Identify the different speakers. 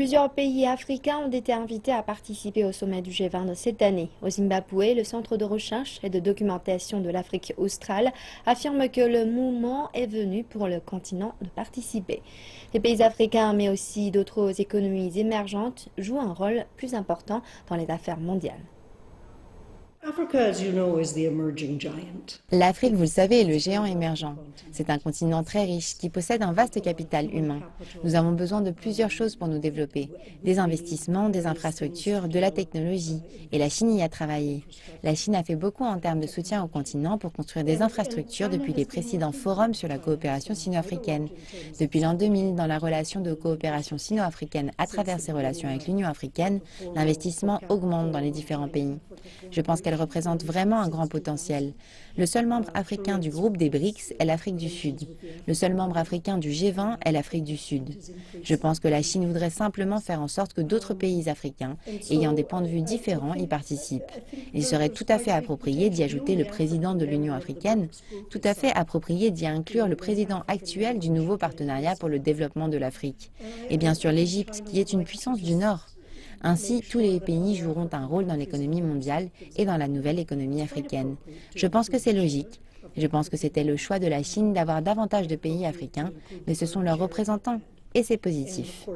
Speaker 1: Plusieurs pays africains ont été invités à participer au sommet du G20 de cette année. Au Zimbabwe, le Centre de recherche et de documentation de l'Afrique australe affirme que le moment est venu pour le continent de participer. Les pays africains, mais aussi d'autres économies émergentes, jouent un rôle plus important dans les affaires mondiales.
Speaker 2: L'Afrique, vous le savez, est le géant émergent. C'est un continent très riche qui possède un vaste capital humain. Nous avons besoin de plusieurs choses pour nous développer. Des investissements, des infrastructures, de la technologie. Et la Chine y a travaillé. La Chine a fait beaucoup en termes de soutien au continent pour construire des infrastructures depuis les précédents forums sur la coopération sino-africaine. Depuis l'an 2000, dans la relation de coopération sino-africaine à travers ses relations avec l'Union africaine, l'investissement augmente dans les différents pays. Je pense qu'elle représente vraiment un grand potentiel. Le seul membre africain du groupe des BRICS est l'Afrique du Sud. Le seul membre africain du G20 est l'Afrique du Sud. Je pense que la Chine voudrait simplement faire en sorte que d'autres pays africains, ayant des points de vue différents, y participent. Il serait tout à fait approprié d'y ajouter le président de l'Union africaine, tout à fait approprié d'y inclure le président actuel du nouveau partenariat pour le développement de l'Afrique. Et bien sûr l'Égypte, qui est une puissance du Nord. Ainsi, tous les pays joueront un rôle dans l'économie mondiale et dans la nouvelle économie africaine. Je pense que c'est logique. Je pense que c'était le choix de la Chine d'avoir davantage de pays africains, mais ce sont leurs représentants, et c'est positif.